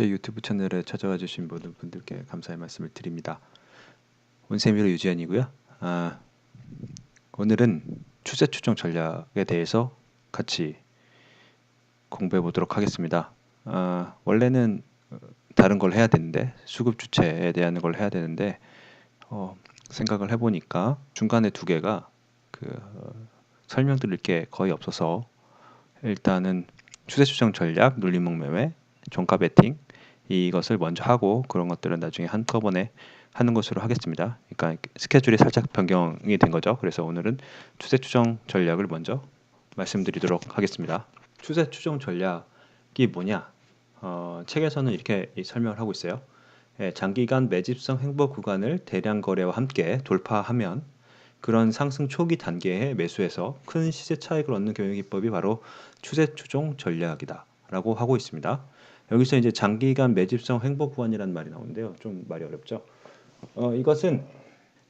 제 유튜브 채널에 찾아와 주신 모든 분들께 감사의 말씀을 드립니다. 온세미로 유지현이고요. 오늘은 추세 추정 전략에 대해서 같이 공부해 보도록 하겠습니다. 원래는 다른 걸 해야 되는데 수급 주체에 대한 걸 해야 되는데 생각을 해보니까 중간에 두 개가 설명드릴 게 거의 없어서 일단은 추세 추정 전략, 눌림목 매매, 종가 베팅 이것을 먼저 하고 그런 것들은 나중에 한꺼번에 하는 것으로 하겠습니다. 그러니까 스케줄이 살짝 변경이 된 거죠. 그래서 오늘은 추세 추정 전략을 먼저 말씀드리도록 하겠습니다. 추세 추정 전략이 뭐냐? 책에서는 이렇게 설명을 하고 있어요. 장기간 매집성 횡보 구간을 대량 거래와 함께 돌파하면 그런 상승 초기 단계에 매수해서 큰 시세 차익을 얻는 경영 기법이 바로 추세 추정 전략이다 라고 하고 있습니다. 여기서 이제 장기간 매집성 횡보 구간이라는 말이 나오는데요. 좀 말이 어렵죠. 이것은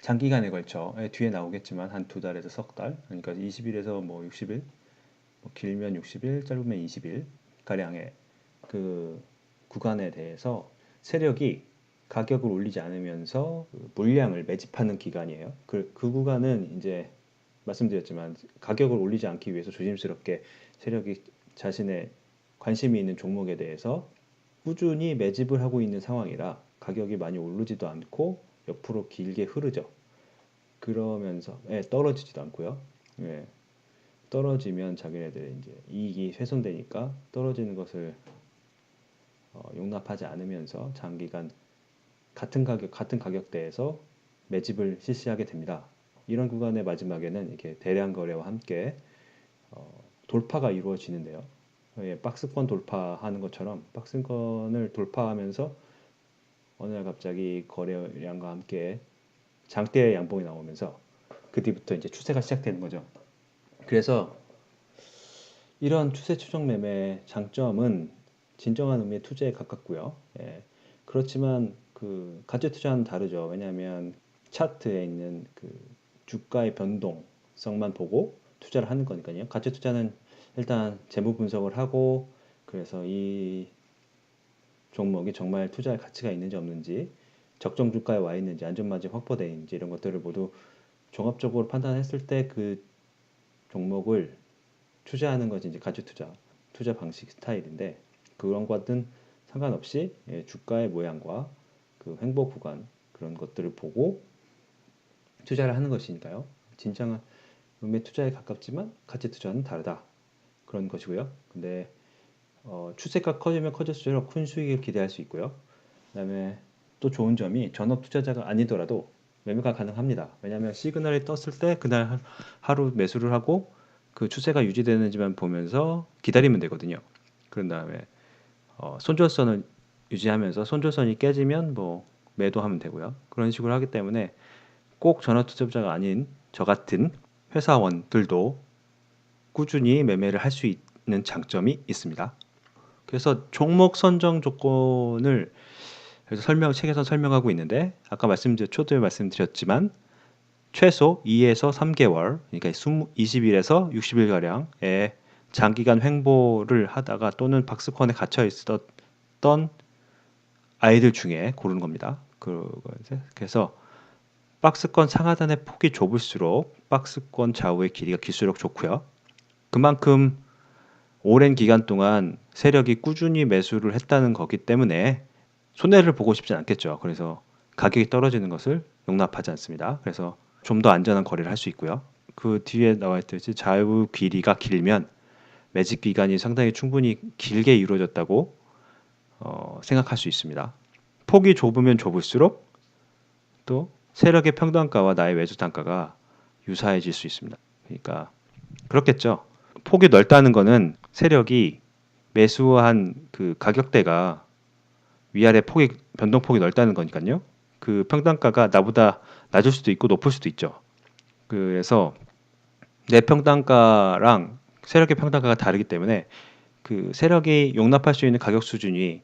장기간에 걸쳐 뒤에 나오겠지만 한 두 달에서 석 달, 그러니까 20일에서 뭐 60일, 뭐 길면 60일, 짧으면 20일 가량의 그 구간에 대해서 세력이 가격을 올리지 않으면서 물량을 매집하는 기간이에요. 그 구간은 이제 말씀드렸지만 가격을 올리지 않기 위해서 조심스럽게 세력이 자신의 관심이 있는 종목에 대해서 꾸준히 매집을 하고 있는 상황이라 가격이 많이 오르지도 않고 옆으로 길게 흐르죠. 그러면서 떨어지지도 않고요. 예, 떨어지면 자기네들 이제 이익이 훼손되니까 떨어지는 것을 용납하지 않으면서 장기간 같은 가격대에서 매집을 실시하게 됩니다. 이런 구간의 마지막에는 이렇게 대량 거래와 함께 돌파가 이루어지는데요. 박스권 돌파하는 것처럼 박스권을 돌파하면서 어느 날 갑자기 거래량과 함께 장대의 양봉이 나오면서 그 뒤부터 이제 추세가 시작되는 거죠. 그래서 이런 추세 추정 매매 장점은 진정한 의미의 투자에 가깝고요. 그렇지만 그 가치 투자는 다르죠. 왜냐하면 차트에 있는 그 주가의 변동성만 보고 투자를 하는 거니까요. 가치 투자는 일단 재무 분석을 하고 그래서 이 종목이 정말 투자할 가치가 있는지 없는지 적정 주가에 와 있는지 안전마진 확보되어 있는지 이런 것들을 모두 종합적으로 판단했을 때 그 종목을 투자하는 것이 이제 가치 투자 방식 스타일인데 그런 것은 상관없이 주가의 모양과 그 횡보 구간 그런 것들을 보고 투자를 하는 것이니까요. 진정한 의미의 투자에 가깝지만 가치 투자는 다르다 그런 것이고요. 근데 추세가 커지면 커질수록 큰 수익을 기대할 수 있고요. 그다음에 또 좋은 점이 전업 투자자가 아니더라도 매매가 가능합니다. 왜냐하면 시그널이 떴을 때 그날 하루 매수를 하고 그 추세가 유지되는지만 보면서 기다리면 되거든요. 그런 다음에 손절선을 유지하면서 손절선이 깨지면 뭐 매도하면 되고요. 그런 식으로 하기 때문에 꼭 전업 투자자가 아닌 저 같은 회사원들도 꾸준히 매매를 할 수 있는 장점이 있습니다. 그래서 종목 선정 조건을 그래서 책에서 설명하고 있는데 아까 초두에 말씀드렸지만 최소 2에서 3개월 그러니까 20일에서 60일 가량의 장기간 횡보를 하다가 또는 박스권에 갇혀 있었던 아이들 중에 고르는 겁니다. 그래서 박스권 상하단의 폭이 좁을수록 박스권 좌우의 길이가 길수록 좋고요. 그만큼 오랜 기간 동안 세력이 꾸준히 매수를 했다는 거기 때문에 손해를 보고 싶진 않겠죠. 그래서 가격이 떨어지는 것을 용납하지 않습니다. 그래서 좀 더 안전한 거래를 할 수 있고요. 그 뒤에 나와 있듯이 좌우 길이가 길면 매집 기간이 상당히 충분히 길게 이루어졌다고 생각할 수 있습니다. 폭이 좁으면 좁을수록 또 세력의 평단가와 나의 매수 단가가 유사해질 수 있습니다. 그러니까 그렇겠죠. 폭이 넓다는 거는 세력이 매수한 그 가격대가 위아래 폭이 변동폭이 넓다는 거니까요. 그 평단가가 나보다 낮을 수도 있고 높을 수도 있죠. 그래서 내 평단가랑 세력의 평단가가 다르기 때문에 그 세력이 용납할 수 있는 가격 수준이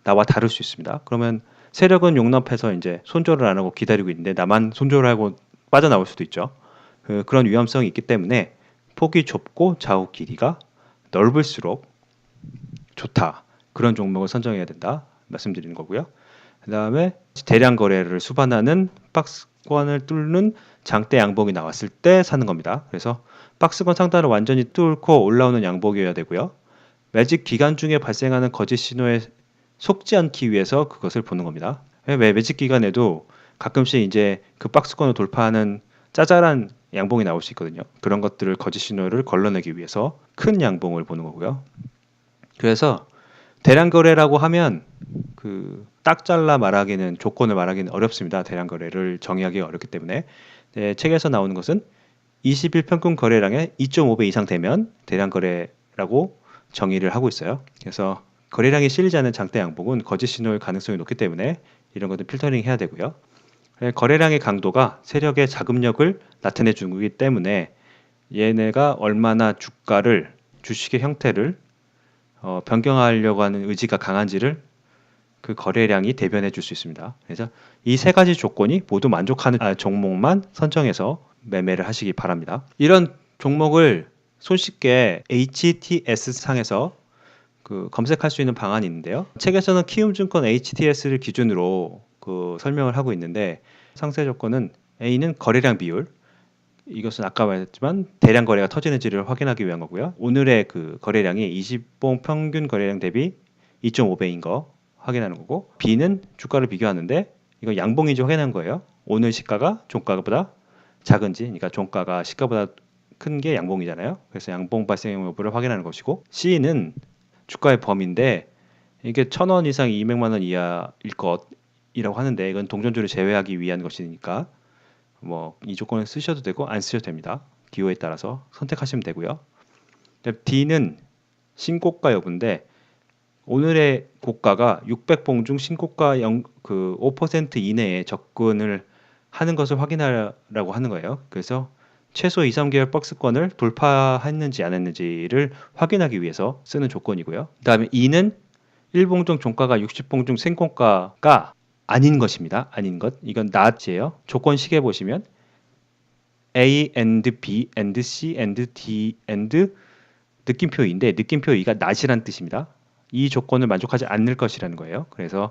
나와 다를 수 있습니다. 그러면 세력은 용납해서 이제 손절을 안 하고 기다리고 있는데 나만 손절을 하고 빠져나올 수도 있죠. 그런 위험성이 있기 때문에 폭이 좁고 좌우 길이가 넓을수록 좋다. 그런 종목을 선정해야 된다. 말씀드리는 거고요. 그 다음에 대량 거래를 수반하는 박스권을 뚫는 장대 양봉이 나왔을 때 사는 겁니다. 그래서 박스권 상단을 완전히 뚫고 올라오는 양봉이어야 되고요. 매집 기간 중에 발생하는 거짓 신호에 속지 않기 위해서 그것을 보는 겁니다. 매집 기간에도 가끔씩 이제 그 박스권을 돌파하는 짜잘한 양봉이 나올 수 있거든요. 그런 것들을 거짓 신호를 걸러내기 위해서 큰 양봉을 보는 거고요. 그래서 대량 거래라고 하면 그 딱 잘라 말하기는 조건을 말하기는 어렵습니다. 대량 거래를 정의하기 어렵기 때문에 책에서 나오는 것은 20일 평균 거래량의 2.5배 이상 되면 대량 거래라고 정의를 하고 있어요. 그래서 거래량이 실리지 않은 장대 양봉은 거짓 신호일 가능성이 높기 때문에 이런 것들 필터링 해야 되고요. 거래량의 강도가 세력의 자금력을 나타내 주기 때문에 얘네가 얼마나 주가를 주식의 형태를 변경하려고 하는 의지가 강한지를 그 거래량이 대변해 줄 수 있습니다. 그래서 이 세 가지 조건이 모두 만족하는 종목만 선정해서 매매를 하시기 바랍니다. 이런 종목을 손쉽게 HTS 상에서 그 검색할 수 있는 방안이 있는데요. 책에서는 키움증권 HTS를 기준으로 그 설명을 하고 있는데 상세 조건은 A는 거래량 비율, 이것은 아까 말했지만 대량 거래가 터지는지를 확인하기 위한 거고요. 오늘의 그 거래량이 20봉 평균 거래량 대비 2.5배인 거 확인하는 거고, B는 주가를 비교하는데 이거 양봉인지 확인하는 거예요. 오늘 시가가 종가보다 작은지, 그러니까 종가가 시가보다 큰 게 양봉이잖아요. 그래서 양봉 발생 여부를 확인하는 것이고, C는 주가의 범위인데 이게 1,000원 이상 200만 원 이하일 것이라고 하는데 이건 동전주를 제외하기 위한 것이니까 뭐 이 조건을 쓰셔도 되고 안 쓰셔도 됩니다. 기호에 따라서 선택하시면 되고요. D는 신고가 여부인데 오늘의 고가가 600봉 중 신고가 5% 이내에 접근을 하는 것을 확인하라고 하는 거예요. 그래서 최소 2, 3개월 박스권을 돌파했는지 안 했는지를 확인하기 위해서 쓰는 조건이고요. 그 다음에 E는 1봉 중 종가가 60봉 중 신고가가 아닌 것입니다. 아닌 것. 이건 not이에요. 조건 시계 보시면 A and B and C and D and 느낌표2인데 느낌표 2가 not이란 뜻입니다. 이 조건을 만족하지 않을 것이라는 거예요. 그래서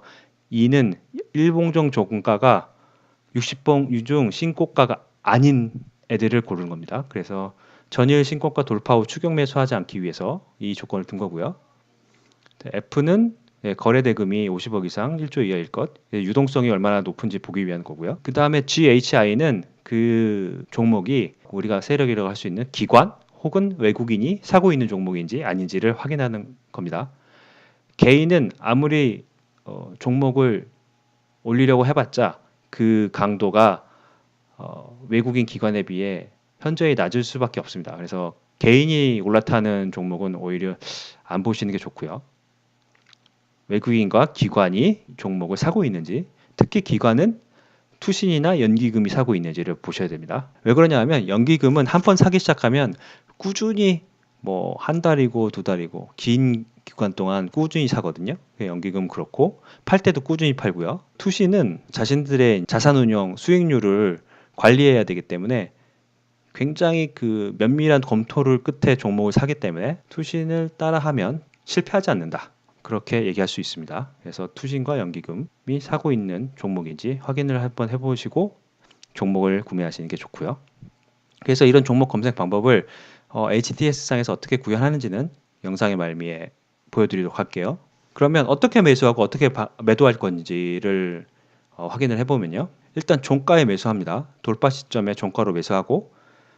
E는 1봉종 종가가 60봉 중 신고가가 아닌 애들을 고르는 겁니다. 그래서 전일 신고가 돌파 후 추격 매수하지 않기 위해서 이 조건을 둔 거고요. F는 거래 대금이 50억 이상 1조 이하일 것, 유동성이 얼마나 높은지 보기 위한 거고요. 그 다음에 GHI는 그 종목이 우리가 세력이라고 할 수 있는 기관 혹은 외국인이 사고 있는 종목인지 아닌지를 확인하는 겁니다. 개인은 아무리 종목을 올리려고 해봤자 그 강도가 외국인 기관에 비해 현저히 낮을 수밖에 없습니다. 그래서 개인이 올라타는 종목은 오히려 안 보시는 게 좋고요. 외국인과 기관이 종목을 사고 있는지, 특히 기관은 투신이나 연기금이 사고 있는지를 보셔야 됩니다. 왜 그러냐 하면 연기금은 한 번 사기 시작하면 꾸준히 뭐 한 달이고 두 달이고 긴 기간 동안 꾸준히 사거든요. 연기금 그렇고 팔 때도 꾸준히 팔고요. 투신은 자신들의 자산운용 수익률을 관리해야 되기 때문에 굉장히 그 면밀한 검토를 끝에 종목을 사기 때문에 투신을 따라하면 실패하지 않는다. 그렇게 얘기할 수 있습니다. 그래서 투신과 연기금이 사고 있는 종목인지 확인을 한번 해보시고 종목을 구매하시는 게 좋고요. 그래서 이런 종목 검색 방법을 HTS상에서 어떻게 구현하는지는 영상의 말미에 보여드리도록 할게요. 그러면 어떻게 매수하고 어떻게 매도할 건지를 확인을 해보면요. 일단 종가에 매수합니다. 돌파 시점에 종가로 매수하고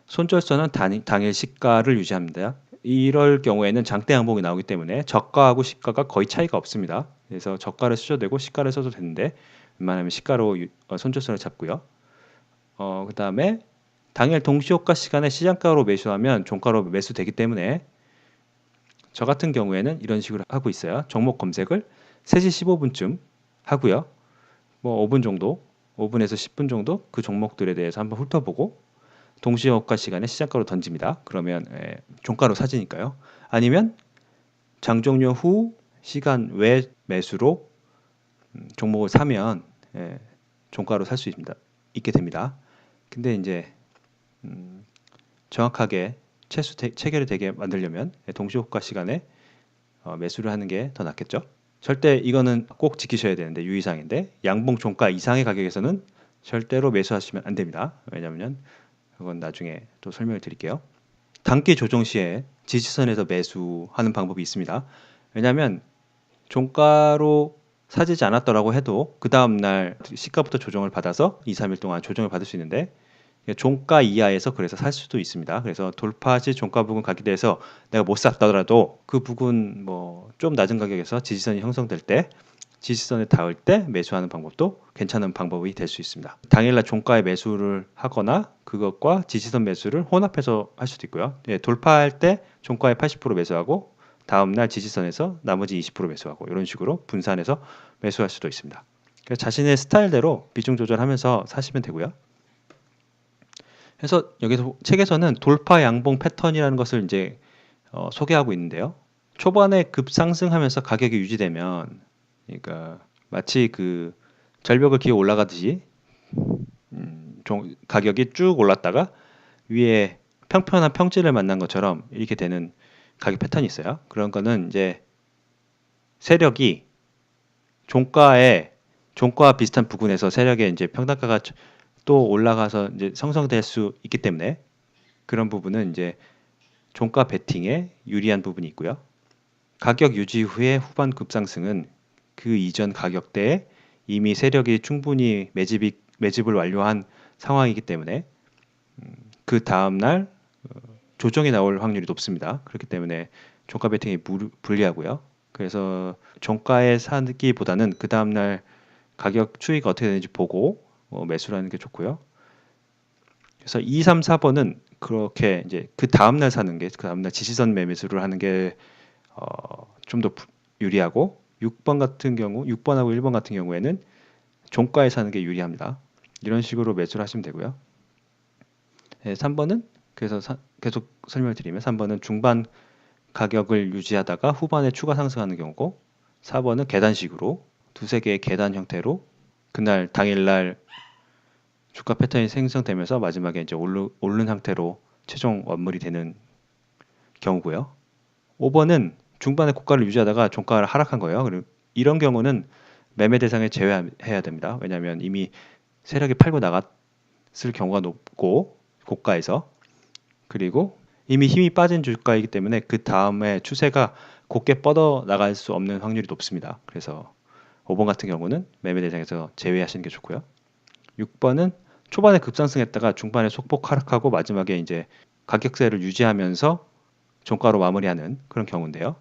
손절선은 당일 시가를 유지합니다. 이럴 경우에는 장대 양봉이 나오기 때문에 저가하고 시가가 거의 차이가 없습니다. 그래서 저가를 쓰셔도 되고 시가를 써도 되는데 웬만하면 시가로 손절선을 잡고요. 그 다음에 당일 동시효과 시간에 시장가로 매수하면 종가로 매수되기 때문에 저 같은 경우에는 이런 식으로 하고 있어요. 종목 검색을 3시 15분쯤 하고요. 뭐 5분 정도, 5분에서 10분 정도 그 종목들에 대해서 한번 훑어보고 동시효과 시간에 시장가로 던집니다. 그러면 종가로 사지니까요. 아니면 장 종료 후 시간 외 매수로 종목을 사면 종가로 살 수 있게 됩니다. 근데 이제 정확하게 체결이 되게 만들려면 동시효과 시간에 매수를 하는 게 더 낫겠죠. 절대 이거는 꼭 지키셔야 되는데 유의사항인데 양봉 종가 이상의 가격에서는 절대로 매수하시면 안 됩니다. 왜냐하면 그건 나중에 또 설명을 드릴게요. 단기 조정 시에 지지선에서 매수하는 방법이 있습니다. 왜냐하면 종가로 사지지 않았더라고 해도 그 다음날 시가부터 조정을 받아서 2, 3일 동안 조정을 받을 수 있는데 종가 이하에서 그래서 살 수도 있습니다. 그래서 돌파 시 종가 부근 가게 돼서 내가 못 샀더라도 그 부근 뭐 좀 낮은 가격에서 지지선이 형성될 때 지지선에 닿을 때 매수하는 방법도 괜찮은 방법이 될 수 있습니다. 당일날 종가에 매수를 하거나 그것과 지지선 매수를 혼합해서 할 수도 있고요. 돌파할 때 종가에 80% 매수하고 다음날 지지선에서 나머지 20% 매수하고 이런 식으로 분산해서 매수할 수도 있습니다. 그래서 자신의 스타일대로 비중 조절하면서 사시면 되고요. 그래서 여기서 책에서는 돌파 양봉 패턴이라는 것을 이제 소개하고 있는데요. 초반에 급상승하면서 가격이 유지되면, 그러니까 마치 그 절벽을 기어 올라가듯이 가격이 쭉 올랐다가 위에 평평한 평지를 만난 것처럼 이렇게 되는 가격 패턴이 있어요. 그런 거는 이제 세력이 종가와 비슷한 부근에서 세력의 이제 평단가가 또 올라가서 이제 형성될 수 있기 때문에 그런 부분은 이제 종가 베팅에 유리한 부분이 있고요. 가격 유지 후에 후반 급상승은 그 이전 가격대에 이미 세력이 충분히 매집을 완료한 상황이기 때문에 그 다음날 조정이 나올 확률이 높습니다. 그렇기 때문에 종가 베팅이 불리하고요. 그래서 종가에 사기보다는 그 다음날 가격 추이가 어떻게 되는지 보고 매수를 하는 게 좋고요. 그래서 2, 3, 4번은 그렇게 이제 그 다음날 사는 게, 그 다음날 지지선 매매수를 하는 게 좀 더 유리하고 6번 같은 경우, 6번하고 1번 같은 경우에는 종가에 사는 게 유리합니다. 이런 식으로 매수를 하시면 되고요. 3번은 그래서 계속 설명을 드리면 3번은 중반 가격을 유지하다가 후반에 추가 상승하는 경우고 4번은 계단식으로 두세 개의 계단 형태로 그날 당일날 주가 패턴이 생성되면서 마지막에 이제 오른 상태로 최종 완물이 되는 경우고요. 5번은 중반에 고가를 유지하다가 종가를 하락한 거예요. 그리고 이런 경우는 매매 대상에 제외해야 됩니다. 왜냐하면 이미 세력이 팔고 나갔을 경우가 높고 고가에서 그리고 이미 힘이 빠진 주가이기 때문에 그 다음에 추세가 곧게 뻗어 나갈 수 없는 확률이 높습니다. 그래서 5번 같은 경우는 매매 대상에서 제외하시는 게 좋고요. 6번은 초반에 급상승했다가 중반에 소폭 하락하고 마지막에 이제 가격세를 유지하면서 종가로 마무리하는 그런 경우인데요.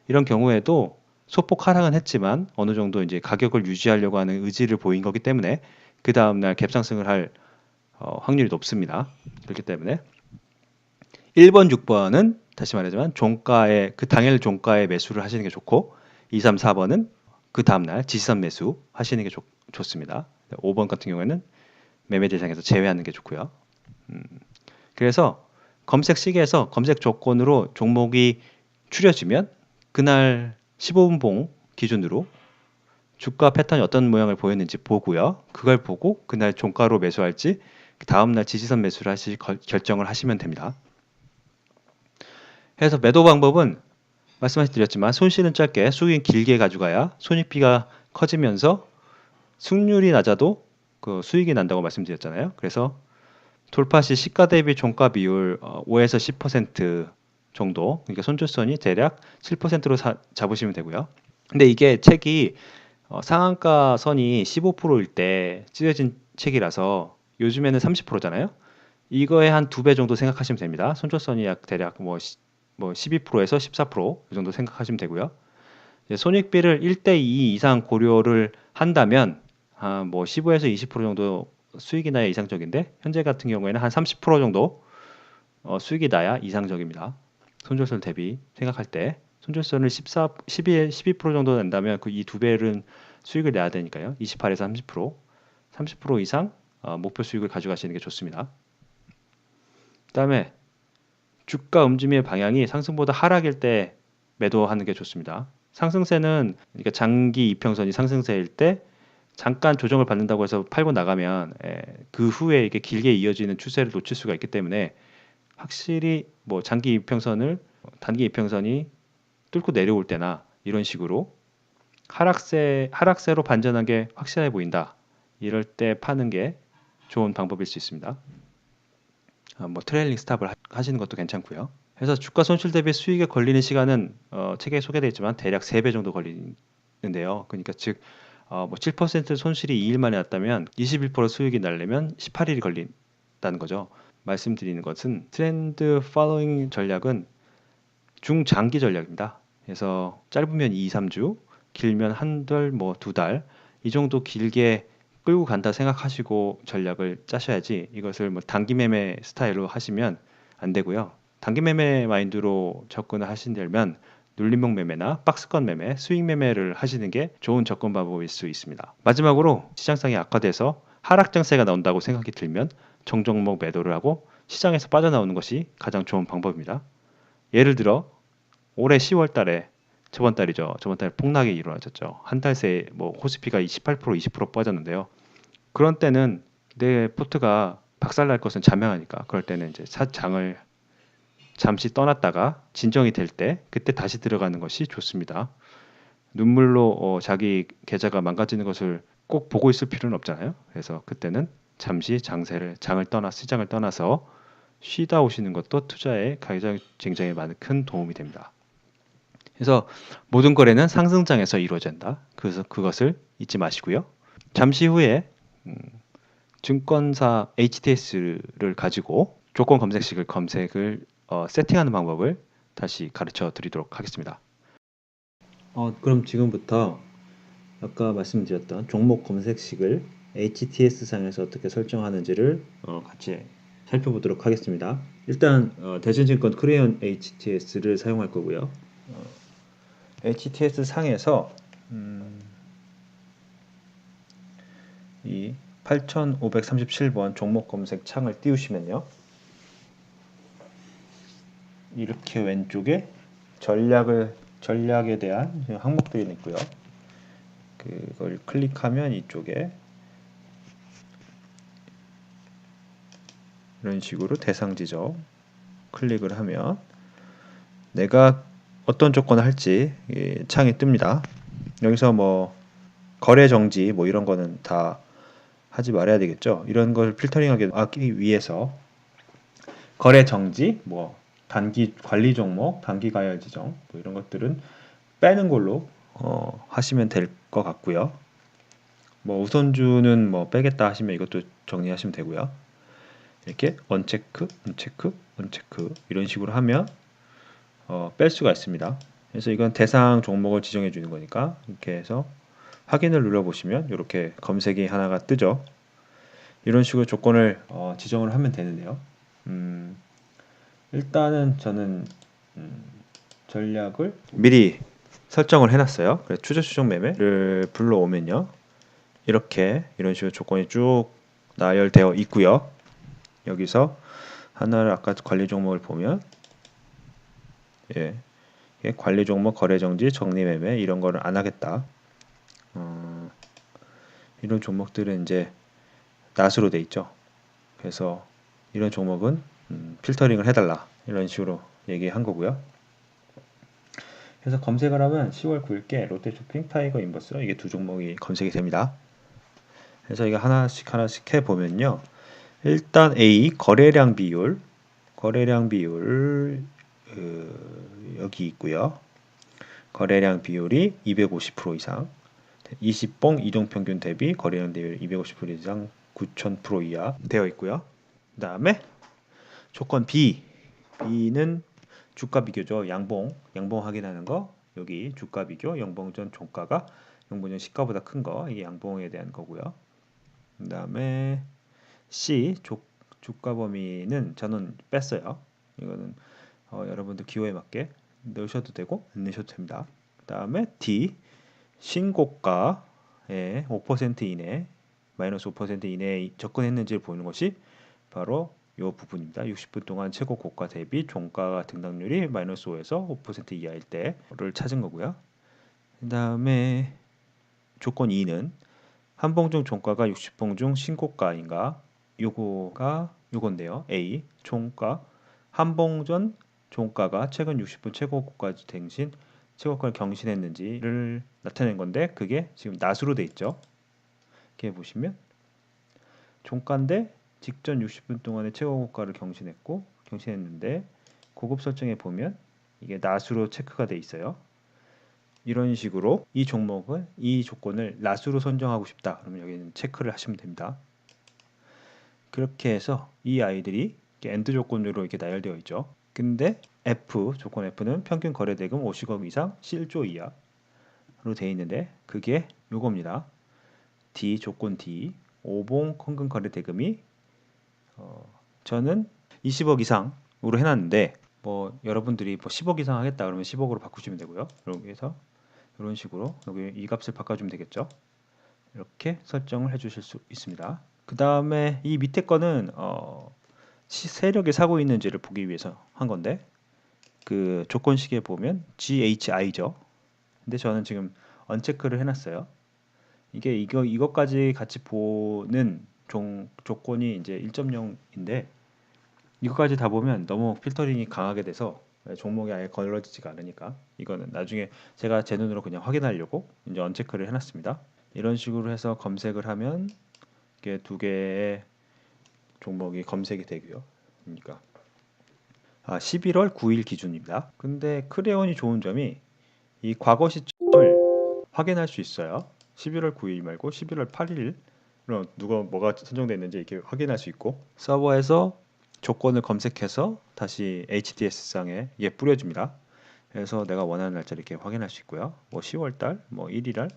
이런 경우에도 소폭 하락은 했지만 어느 정도 이제 가격을 유지하려고 하는 의지를 보인 거기 때문에 그 다음날 갭상승을 할 확률이 높습니다. 그렇기 때문에 1번, 6번은 다시 말하지만 그 당일 종가에 매수를 하시는 게 좋고 2, 3, 4번은 그 다음날 지지선 매수 하시는 게 좋습니다. 5번 같은 경우에는 매매 대상에서 제외하는 게 좋고요. 그래서 검색 시계에서 검색 조건으로 종목이 추려지면 그날 15분 봉 기준으로 주가 패턴이 어떤 모양을 보였는지 보고요. 그걸 보고 그날 종가로 매수할지 그 다음날 지지선 매수를 결정을 하시면 됩니다. 그래서 매도 방법은 말씀드렸지만 손실은 짧게 수익은 길게 가져가야 손익비가 커지면서 승률이 낮아도 그 수익이 난다고 말씀드렸잖아요. 그래서 돌파 시 시가 대비 종가 비율 5에서 10% 정도, 그러니까 손절선이 대략 7%로 잡으시면 되고요. 근데 이게 책이 상한가 선이 15%일 때 찢어진 책이라서 요즘에는 30%잖아요. 이거의 한 2배 정도 생각하시면 됩니다. 손절선이 약 대략 뭐 12%에서 14%이 정도 생각하시면 되고요. 이제 손익비를 1대2 이상 고려를 한다면 뭐 15에서 20% 정도 수익이 나야 이상적인데 현재 같은 경우에는 한 30% 정도 수익이 나야 이상적입니다. 손절선 대비 생각할 때 손절선을 12% 정도 낸다면 그 이 2배는 수익을 내야 되니까요. 28에서 30% 이상 목표 수익을 가져가시는 게 좋습니다. 그다음에 주가 움직임의 방향이 상승보다 하락일 때 매도하는 게 좋습니다. 상승세는 그러니까 장기 이평선이 상승세일 때 잠깐 조정을 받는다고 해서 팔고 나가면 그 후에 이게 길게 이어지는 추세를 놓칠 수가 있기 때문에 확실히 뭐 장기 이평선을 단기 이평선이 뚫고 내려올 때나 이런 식으로 하락세로 반전한 게 확실해 보인다. 이럴 때 파는 게 좋은 방법일 수 있습니다. 뭐 트레일링 스탑을 하시는 것도 괜찮고요. 그래서 주가 손실 대비 수익에 걸리는 시간은 책에 소개되어 있지만 대략 3배 정도 걸리는데요. 그러니까 즉 뭐 7% 손실이 2일 만에 났다면 21% 수익이 나려면 18일이 걸린다는 거죠. 말씀드리는 것은 트렌드 팔로잉 전략은 중장기 전략입니다. 그래서 짧으면 2, 3주, 길면 한 달, 뭐 2달 이 정도 길게 끌고 간다 생각하시고 전략을 짜셔야지 이것을 뭐 단기 매매 스타일로 하시면 안 되고요. 단기 매매 마인드로 접근을 하신다면 눌림목 매매나 박스권 매매, 스윙 매매를 하시는 게 좋은 접근 방법일 수 있습니다. 마지막으로 시장상이 악화돼서 하락 장세가 나온다고 생각이 들면 정종목 매도를 하고 시장에서 빠져나오는 것이 가장 좋은 방법입니다. 예를 들어 올해 10월 달에 저번 달이죠. 저번 달 폭락이 일어났었죠. 한 달 새에 뭐 코스피가 28% 20% 빠졌는데요. 그런 때는 내 포트가 박살날 것은 자명하니까 그럴 때는 이제 장을 잠시 떠났다가 진정이 될 때 그때 다시 들어가는 것이 좋습니다. 눈물로 자기 계좌가 망가지는 것을 꼭 보고 있을 필요는 없잖아요. 그래서 그때는 잠시 시장을 떠나서 쉬다 오시는 것도 투자에 가장 굉장히 많은 큰 도움이 됩니다. 그래서 모든 거래는 상승장에서 이루어진다. 그래서 그것을 잊지 마시고요. 잠시 후에 증권사 HTS를 가지고 조건 검색을 세팅하는 방법을 다시 가르쳐 드리도록 하겠습니다. 그럼 지금부터 아까 말씀드렸던 종목 검색식을 HTS 상에서 어떻게 설정하는지를 같이 살펴보도록 하겠습니다. 일단 대전증권 크레온 HTS를 사용할 거고요. HTS 상에서 이 8537번 종목 검색 창을 띄우시면요. 이렇게 왼쪽에 전략에 대한 항목들이 있고요. 그걸 클릭하면 이쪽에 이런 식으로 대상 지정 클릭을 하면 내가 어떤 조건을 할지 창이 뜹니다. 여기서 뭐 거래 정지 뭐 이런 거는 다 하지 말아야 되겠죠. 이런 걸 필터링하기 위해서 거래 정지, 뭐 단기 관리 종목, 단기 가열 지정 뭐 이런 것들은 빼는 걸로 하시면 될 것 같고요. 뭐 우선주는 뭐 빼겠다 하시면 이것도 정리하시면 되고요. 이렇게 언체크 이런 식으로 하면 뺄 수가 있습니다. 그래서 이건 대상 종목을 지정해 주는 거니까 이렇게 해서 확인을 눌러 보시면 이렇게 검색이 하나가 뜨죠. 이런 식으로 조건을 지정을 하면 되는데요. 일단은 저는 전략을 미리 설정을 해놨어요. 그래서 추적 추정 매매를 불러오면요, 이런 식으로 조건이 쭉 나열되어 있고요. 여기서 하나를 아까 관리 종목을 보면 관리 종목 거래 정지 정리 매매 이런 거를 안 하겠다. 이런 종목들은 이제 낫으로 돼 있죠. 그래서 이런 종목은 필터링을 해달라 이런 식으로 얘기한 거고요. 그래서 검색을 하면 10월 9일께 롯데쇼핑, 타이거 인버스 이게 두 종목이 검색이 됩니다. 그래서 이거 하나씩 해 보면요. 일단 A 거래량 비율 여기 있고요. 거래량 비율이 250% 이상. 20봉 이동평균 대비 거래량 대비 250% 이상 9,000% 이하 되어 있고요. 그 다음에 조건 B. B는 주가 비교죠. 양봉 확인하는 거. 여기 주가 비교, 연봉전 종가가 연봉전 시가보다 큰 거. 이게 양봉에 대한 거고요. 그 다음에 C. 주가 범위는 저는 뺐어요. 이거는 여러분들 기호에 맞게 넣으셔도 되고 안 넣으셔도 됩니다. 그 다음에 D. 신고가의 5% 이내, 마이너스 5% 이내에 접근했는지를 보는 것이 바로 이 부분입니다. 60분 동안 최고 고가 대비 종가 등락률이 마이너스 5에서 5% 이하일 때를 찾은 거고요. 그 다음에 조건 2는 한봉 중 종가가 60봉 중 신고가인가? 요건데요. A. 종가 한봉 전 종가가 최근 60분 최고 고가 갱신 최고가를 경신했는지를 나타낸 건데 그게 지금 낫으로 돼 있죠. 이렇게 보시면 종가인데 직전 60분 동안에 최고 고가를 경신했는데 고급 설정에 보면 이게 낫으로 체크가 돼 있어요. 이런 식으로 이 조건을 낫으로 선정하고 싶다. 그러면 여기는 체크를 하시면 됩니다. 그렇게 해서 이 아이들이 엔드 조건으로 이렇게 나열되어 있죠. 근데 조건 F는 평균 거래 대금 50억 이상 실조 이하로 되어 있는데 그게 요겁니다. 조건 D 5봉 평균 거래 대금이 저는 20억 이상으로 해놨는데 뭐 여러분들이 뭐 10억 이상 하겠다 그러면 10억으로 바꾸시면 되고요. 이렇게 해서 이런 식으로 여기 이 값을 바꿔주면 되겠죠. 이렇게 설정을 해주실 수 있습니다. 그 다음에 이 밑에 거는 세력이 사고 있는지를 보기 위해서 한 건데 그 조건식에 보면 GHI죠. 근데 저는 지금 언체크를 해놨어요. 이것까지 같이 보는 조건이 이제 1.0인데 이것까지 다 보면 너무 필터링이 강하게 돼서 종목이 아예 걸러지지가 않으니까 이거는 나중에 제가 제 눈으로 그냥 확인하려고 이제 언체크를 해놨습니다. 이런 식으로 해서 검색을 하면 이게 두 개의 종목이 검색이 되고요. 그러니까 11월 9일 기준입니다. 근데 크레온이 좋은 점이 이 과거 시점을 확인할 수 있어요. 11월 9일 말고 11월 8일 누가 뭐가 선정됐는지 이렇게 확인할 수 있고 서버에서 조건을 검색해서 다시 HDS상에 이게 뿌려줍니다. 그래서 내가 원하는 날짜를 이렇게 확인할 수 있고요. 뭐 10월달, 뭐 1일날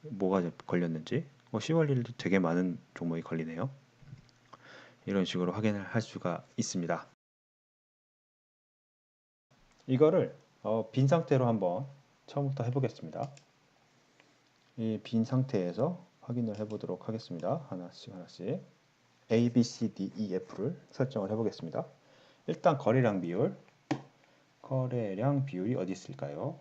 뭐가 걸렸는지 10월 1일도 되게 많은 종목이 걸리네요. 이런 식으로 확인을 할 수가 있습니다. 이거를 빈 상태로 한번 처음부터 해보겠습니다. 이 빈 상태에서 확인을 해보도록 하겠습니다. 하나씩 A, B, C, D, E, F를 설정을 해보겠습니다. 일단 거래량 비율이 어디 있을까요?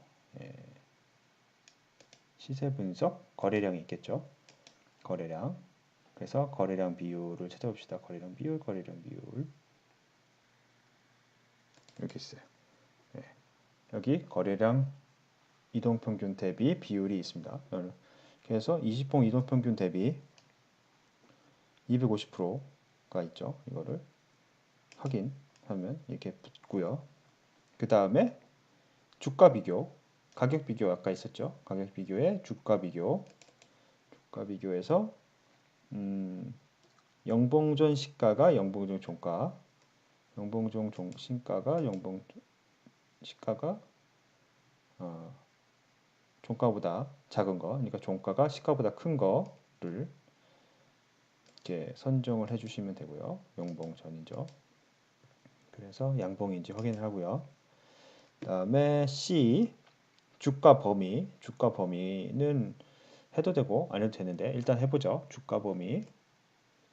시세 분석 거래량이 있겠죠. 거래량. 그래서 거래량 비율을 찾아봅시다. 거래량 비율 이렇게 있어요. 여기 거래량 이동평균 대비 비율이 있습니다. 그래서 20봉 이동평균 대비 250%가 있죠. 이거를 확인하면 이렇게 붙고요. 그 다음에 주가 비교, 가격 비교 아까 있었죠. 가격 비교에 주가 비교에서 연봉전 시가가 연봉전 종가, 연봉전 시가가 연봉 시가가 종가보다 작은 거, 그러니까 종가가 시가보다 큰 거를 이렇게 선정을 해주시면 되고요. 연봉전이죠. 그래서 양봉인지 확인을 하고요. 그다음에 C 주가 범위는 해도 되고 안 해도 되는데 일단 해보죠.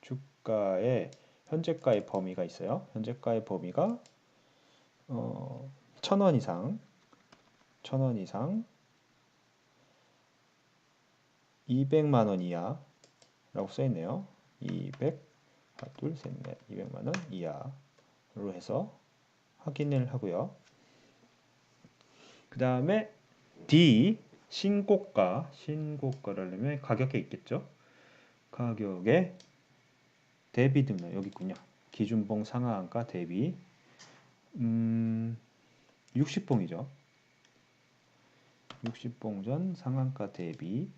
주가의 현재가의 범위가 있어요. 현재가의 범위가 1,000원 이상 200만 원 이하라고 써 있네요. 200만 원 이하로 해서 확인을 하고요. 그 다음에 D 신고가를 내면 가격에 있겠죠. 가격에 대비 등록 여기 있군요. 기준봉 상하한가 대비 60봉이죠. 60봉 전 상한가 대비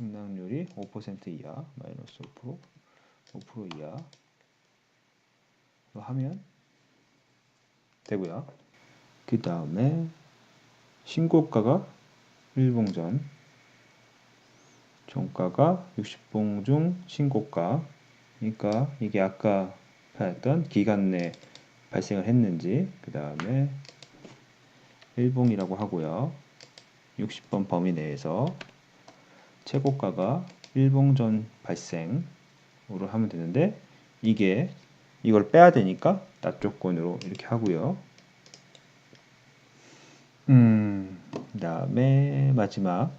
등락률이 5% 이하, 마이너스 5%, 5% 이하 하면 되고요. 그 다음에 신고가가 1봉전, 종가가 60봉 중 신고가. 그러니까 이게 아까 봤던 기간 내 발생을 했는지, 그 다음에 1봉이라고 하고요. 60번 범위 내에서 최고가가 1봉 전 발생으로 하면 되는데, 이걸 빼야 되니까 낮 조건으로 이렇게 하고요. 그 다음에 마지막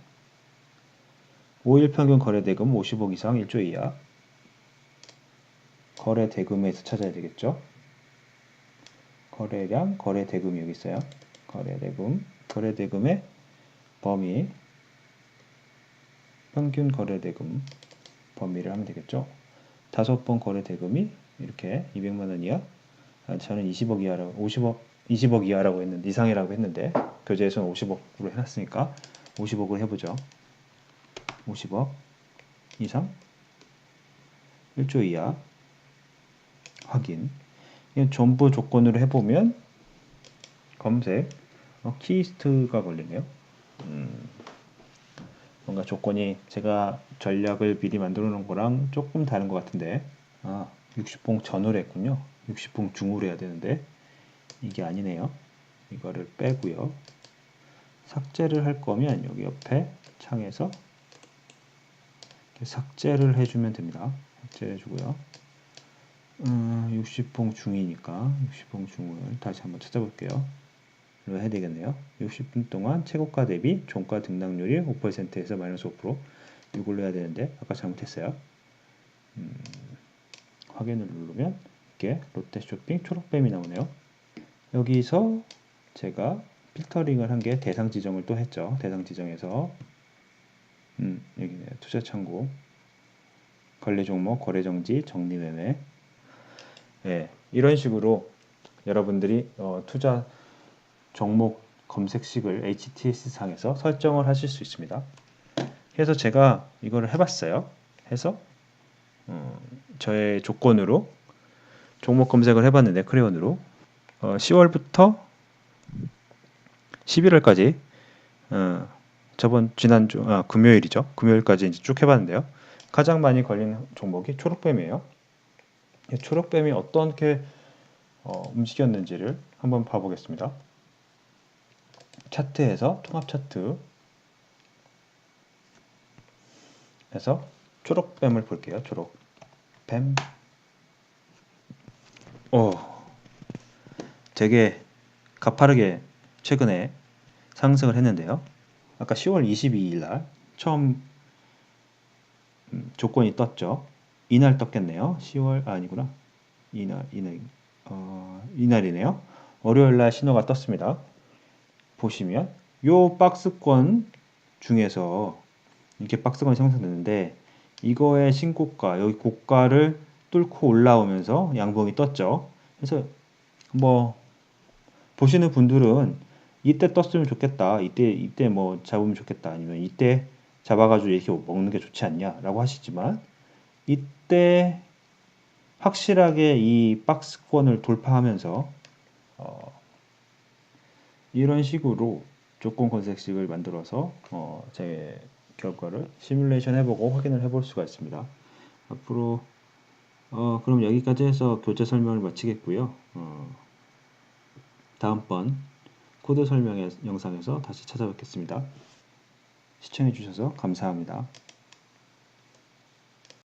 5일 평균 거래 대금 50억 이상 1조 이하. 거래 대금에서 찾아야 되겠죠. 거래량, 거래 대금이 여기 있어요. 거래 대금, 거래 대금의 범위, 평균 거래 대금 범위를 하면 되겠죠. 5번 거래 대금이 이렇게 200만 원 이하. 저는 20억 이하라고 20억 이하라고 했는데, 이상이라고 했는데 교재에서는 50억으로 해놨으니까 50억을 해보죠. 50억 이상 1조 이하 확인. 이건 전부 조건으로 해보면 검색 키스트가 걸리네요. 뭔가 조건이 제가 전략을 미리 만들어 놓은 거랑 조금 다른 것 같은데, 60봉 전후로 했군요. 60봉 중후로 해야 되는데 이게 아니네요. 이거를 빼고요. 삭제를 할 거면 여기 옆에 창에서 삭제를 해주면 됩니다. 삭제해 주고요. 60봉 중이니까 60봉 중을 다시 한번 찾아볼게요. 로 해야 되겠네요. 60분 동안 최고가 대비 종가 등락률이 5%에서 마이너스 5%. 이걸로 해야 되는데 아까 잘못했어요. 확인을 누르면 이렇게 롯데쇼핑 초록뱀이 나오네요. 여기서 제가 필터링을 한 게 대상 지정을 또 했죠. 대상 지정에서 여기네요. 투자 창구, 관리 종목, 거래 정지, 정리 매매. 네, 이런 식으로 여러분들이 투자 종목 검색식을 HTS 상에서 설정을 하실 수 있습니다. 그래서 제가 이거를 해봤어요. 해서 저의 조건으로 종목 검색을 해봤는데, 크레온으로 10월부터 11월까지 지난주 금요일이죠. 금요일까지 이제 쭉 해봤는데요. 가장 많이 걸린 종목이 초록뱀이에요. 초록뱀이 어떻게 움직였는지를 한번 봐보겠습니다. 차트에서 통합 차트 에서 초록뱀을 볼게요. 초록뱀. 되게 가파르게 최근에 상승을 했는데요. 아까 10월 22일 날 처음 조건이 떴죠. 이날 떴겠네요. 10월 아니구나. 이날이네요. 월요일 날 신호가 떴습니다. 보시면 요 박스권 중에서 이렇게 박스권이 형성되는데, 이거의 신고가, 여기 고가를 뚫고 올라오면서 양봉이 떴죠. 그래서 뭐 보시는 분들은 이때 떴으면 좋겠다, 이때 뭐 잡으면 좋겠다, 아니면 이때 잡아가지고 이렇게 먹는 게 좋지 않냐라고 하시지만, 이때 확실하게 이 박스권을 돌파하면서 이런 식으로 조건 검색식을 만들어서 제 결과를 시뮬레이션 해보고 확인을 해볼 수가 있습니다. 앞으로 그럼 여기까지 해서 교재 설명을 마치겠고요. 다음번 코드 설명 영상에서 다시 찾아뵙겠습니다. 시청해주셔서 감사합니다.